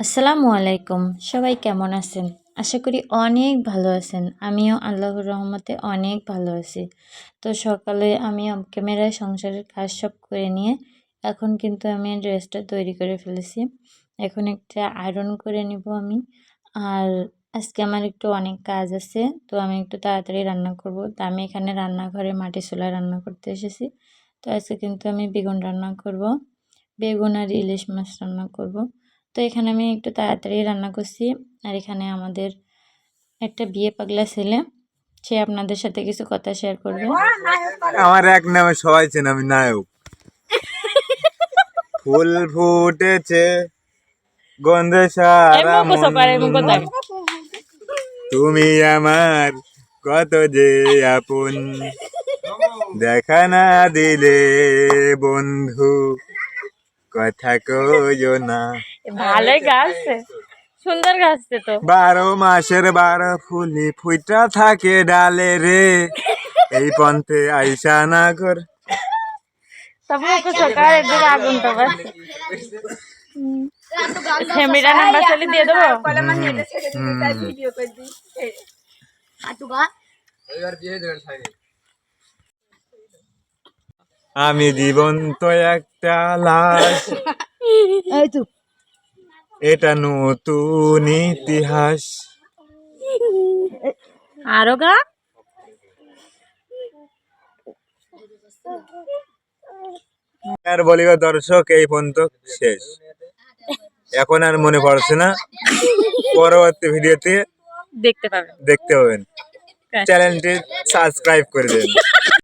আসসালামু আলাইকুম। সবাই কেমন আছেন? আশা করি অনেক ভালো আছেন। আমিও আল্লাহর রহমতে অনেক ভালো আছি। তো সকালে আমি অফ ক্যামেরায় সংসারের কাজ সব করে নিয়ে এখন কিন্তু আমি ড্রেসটা তৈরি করে ফেলেছি। এখন একটা আয়রন করে নিব আমি। আর আজকে আমার একটু অনেক কাজ আছে। তো আমি একটু তাড়াতাড়ি রান্না করব। তো আমি এখানে রান্নাঘরে মাটির চুলায় রান্না করতে এসেছি। তো আজকে কিন্তু আমি বেগুন রান্না করব। বেগুন আর ইলিশ মাছ রান্না করব। তো এখানে আমি একটু তাড়াতাড়ি রান্না করছি। আর এখানে আমাদের একটা বিয়ে পাগলা ছেলে, সে আপনাদের সাথে কিছু কথা শেয়ার করবে। আমার এক নামে সবাই চেনে, আমি নায়ক। ফুল ফুটেছে গন্ধে সারা মন, তুমি আমার কত যে আপন, দেখা না দিলে বন্ধু কথা কইও না। ভালোই গাছে, সুন্দর গাছে তো। 12 মাসের 12 ফুলি ফুইটা থাকে ডালে রে, এই পন্থে আইসা না কর। তারপরে তো সকালে দিকে আগুনটা বাজছে। ফ্যামিলিটা নাম্বার চলে দিয়ে দেবো। আমি জীবন্ত একটা লাশ, এটা নতুন ইতিহাস। আরো গা আর বলিবা দর্শক, এই পর্যন্ত শেষ। এখন আর মনে পড়ছে না, পরবর্তী ভিডিওতে দেখতে পাবেন। দেখতে পাবেন। চ্যানেলটি সাবস্ক্রাইব করে দেন।